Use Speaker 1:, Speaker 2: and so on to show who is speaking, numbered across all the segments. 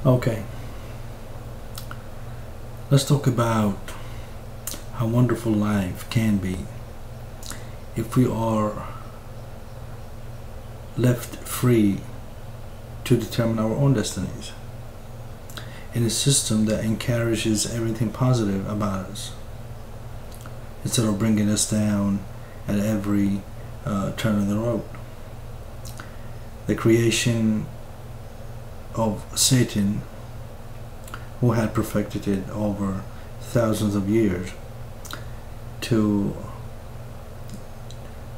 Speaker 1: Okay, let's talk about how wonderful life can be if we are left free to determine our own destinies in a system that encourages everything positive about us instead of bringing us down at every turn of the road. The creation of Satan, who had perfected it over thousands of years to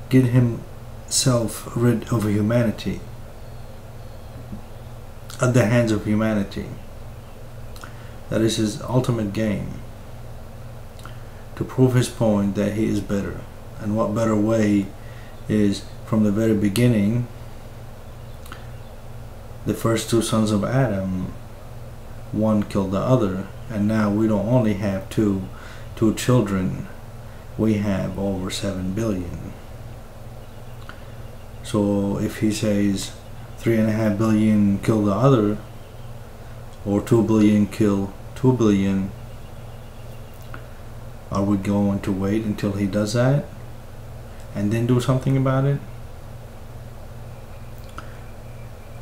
Speaker 1: get himself rid of humanity at the hands of humanity. That is his ultimate game, to prove his point that he is better. And what better way is, from the very beginning, the first two sons of Adam, one killed the other, and now we don't only have two children, we have over 7 billion. So if he says 3.5 billion kill the other, or 2 billion kill 2 billion, are we going to wait until he does that and then do something about it?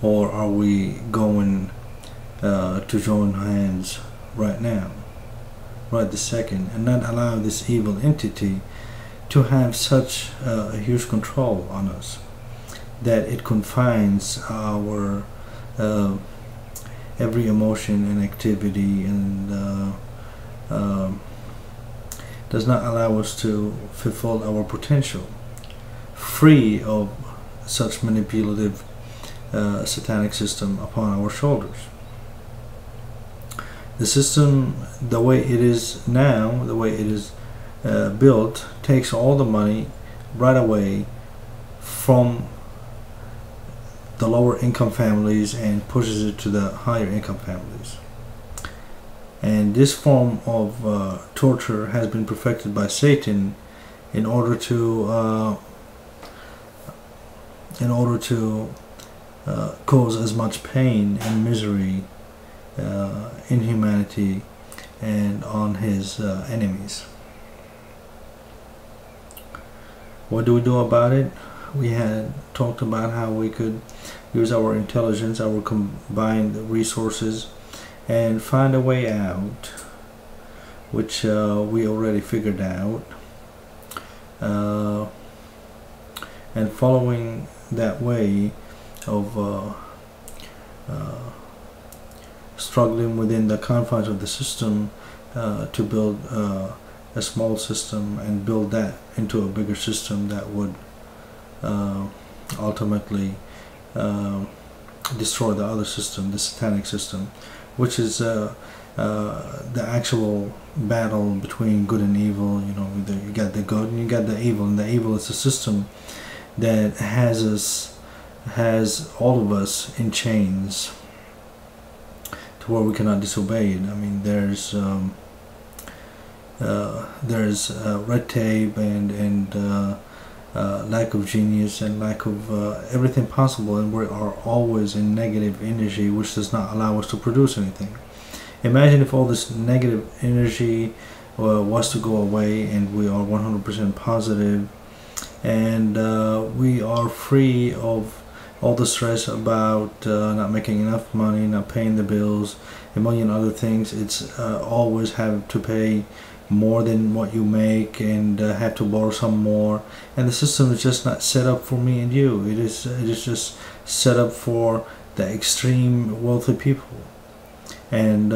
Speaker 1: Or are we going to join hands right now, right this second, and not allow this evil entity to have such a huge control on us that it confines our every emotion and activity, and does not allow us to fulfill our potential, free of such manipulative satanic system upon our shoulders. The system, the way it is now, the way it is built, takes all the money right away from the lower income families and pushes it to the higher income families. And this form of torture has been perfected by Satan in order to cause as much pain and misery in humanity and on his enemies. What do we do about it? We had talked about how we could use our intelligence, our combined resources, and find a way out, which we already figured out, and following that way of struggling within the confines of the system to build a small system and build that into a bigger system that would ultimately destroy the other system, the satanic system, which is the actual battle between good and evil. You know, you got the good and you got the evil, and the evil is a system that has all of us in chains to where we cannot disobey it. I mean, there's red tape and lack of genius and lack of everything possible, and we are always in negative energy, which does not allow us to produce anything. Imagine if all this negative energy was to go away and we are 100% positive, and we are free of all the stress about not making enough money, not paying the bills, a million other things. It's always have to pay more than what you make, and have to borrow some more, and the system is just not set up for me and you. It is just set up for the extreme wealthy people, and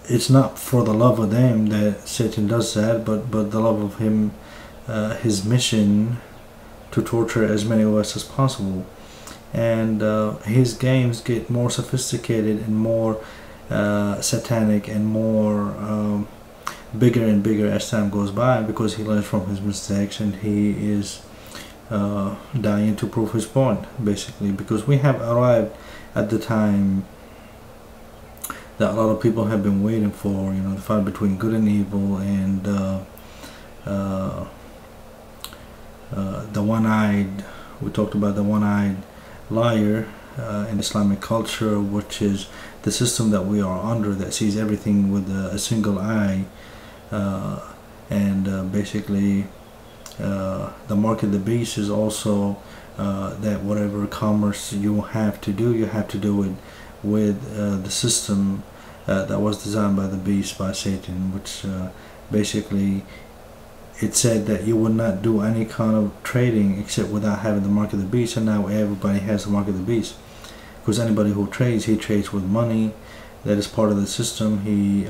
Speaker 1: it's not for the love of them that Satan does that, but the love of him, his mission to torture as many of us as possible. And his games get more sophisticated and more satanic and more bigger and bigger as time goes by, because he learns from his mistakes, and he is dying to prove his point, basically, because we have arrived at the time that a lot of people have been waiting for, you know, the fight between good and evil, and the one-eyed, we talked about the one-eyed liar in Islamic culture, which is the system that we are under, that sees everything with a single eye, and basically the mark of the beast is also that whatever commerce you have to do it with the system that was designed by the beast, by Satan, which basically it said that you would not do any kind of trading except without having the mark of the beast, and now everybody has the mark of the beast, because anybody who trades, he trades with money that is part of the system. He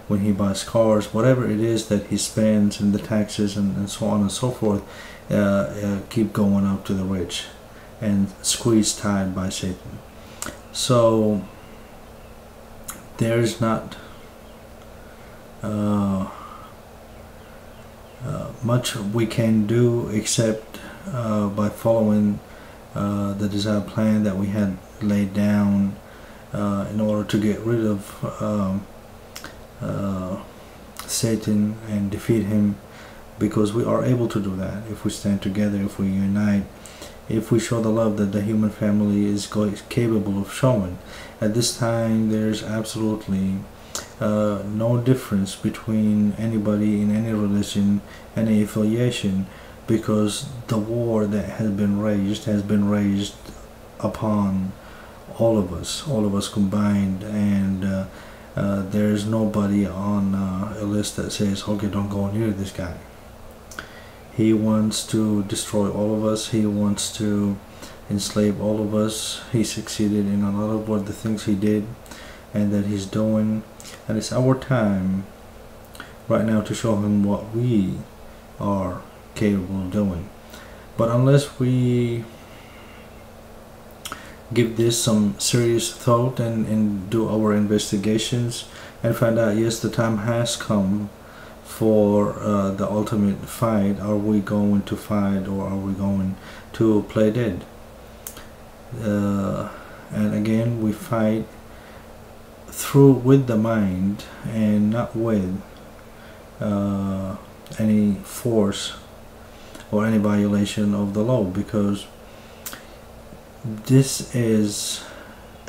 Speaker 1: when he buys cars, whatever it is that he spends, and the taxes and so on and so forth, keep going up to the rich and squeezed tied by Satan. So there's not much we can do except by following the desired plan that we had laid down in order to get rid of Satan and defeat him, because we are able to do that if we stand together, if we unite, if we show the love that the human family is capable of showing. At this time, there's absolutely no difference between anybody in any religion, any affiliation, because the war that has been raised upon all of us combined, and there's nobody on a list that says, okay, don't go near this guy. He wants to destroy all of us. He wants to enslave all of us. He succeeded in a lot of what the things he did and that he's doing, and it's our time right now to show him what we are capable of doing. But unless we give this some serious thought and do our investigations and find out, yes, the time has come for the ultimate fight. Are we going to fight, or are we going to play dead? And again, we fight through with the mind and not with any force or any violation of the law, because this is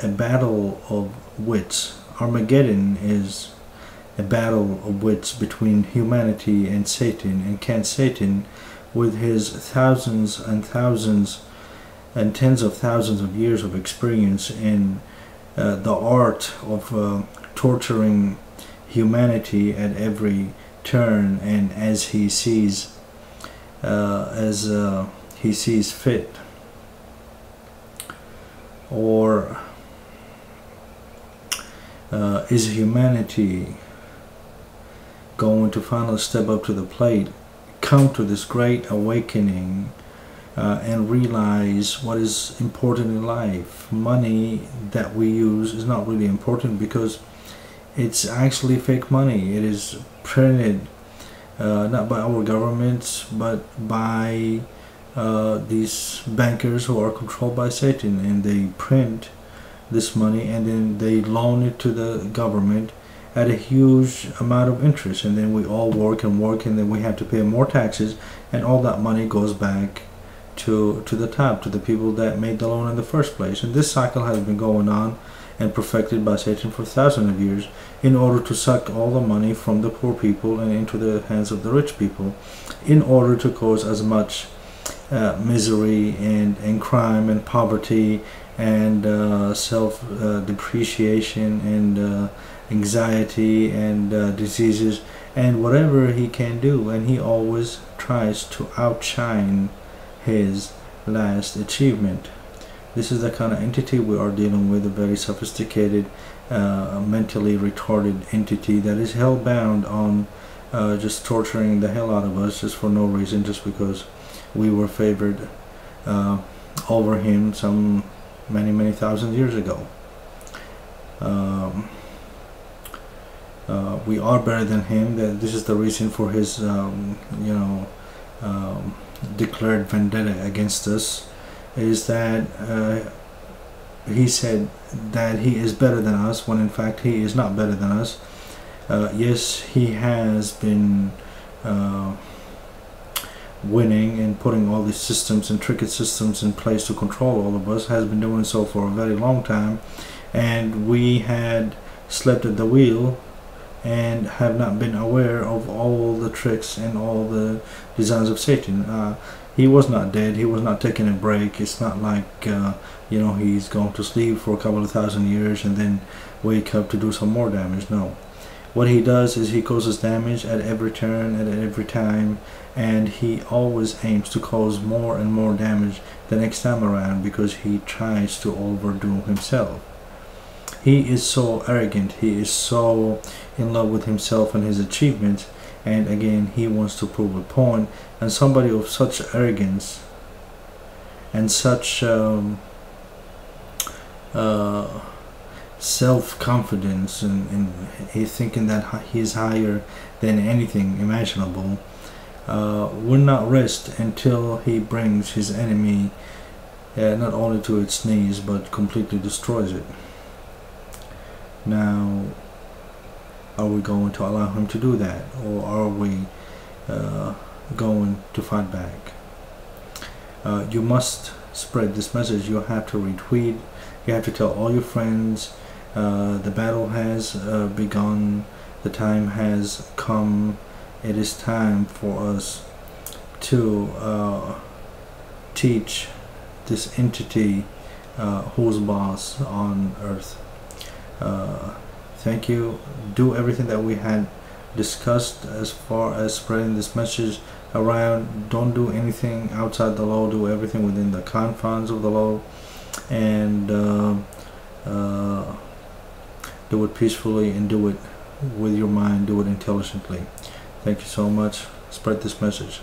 Speaker 1: a battle of wits. Armageddon is a battle of wits between humanity and Satan, and can Satan, with his thousands and thousands and tens of thousands of years of experience in the art of torturing humanity at every turn and as he sees fit, or is humanity going to finally step up to the plate, come to this great awakening, and realize what is important in life? Money that we use is not really important, because it's actually fake money. It is printed not by our governments, but by these bankers who are controlled by Satan, and they print this money and then they loan it to the government at a huge amount of interest, and then we all work and work, and then we have to pay more taxes, and all that money goes back to the top, to the people that made the loan in the first place. And this cycle has been going on and perfected by Satan for thousands of years, in order to suck all the money from the poor people and into the hands of the rich people, in order to cause as much misery and crime and poverty and self-depreciation and anxiety and diseases and whatever he can do. And he always tries to outshine his last achievement. This is the kind of entity we are dealing with, a very sophisticated, mentally retarded entity that is hell-bound on just torturing the hell out of us just for no reason, just because we were favored over him some many thousand years ago. We are better than him. That this is the reason for his declared vendetta against us, is that he said that he is better than us, when in fact he is not better than us. Yes, he has been winning and putting all these systems, intricate systems in place to control all of us, has been doing so for a very long time, and we had slept at the wheel and have not been aware of all the tricks and all the designs of Satan. He was not dead. He was not taking a break. It's not like he's going to sleep for a couple of thousand years and then wake up to do some more damage. No. What he does is he causes damage at every turn and at every time, and he always aims to cause more and more damage the next time around because he tries to overdo himself. He is so arrogant, he is so in love with himself and his achievements, and again he wants to prove a point. And somebody of such arrogance and such self-confidence, and he's thinking that he is higher than anything imaginable, will not rest until he brings his enemy not only to its knees but completely destroys it. Now, are we going to allow him to do that, or are we going to fight back? You must spread this message. You have to retweet. You have to tell all your friends. The battle has begun. The time has come. It is time for us to teach this entity who's boss on earth. Thank you. Do everything that we had discussed as far as spreading this message around. Don't do anything outside the law. Do everything within the confines of the law, and do it peacefully, and do it with your mind. Do it intelligently. Thank you so much. Spread this message.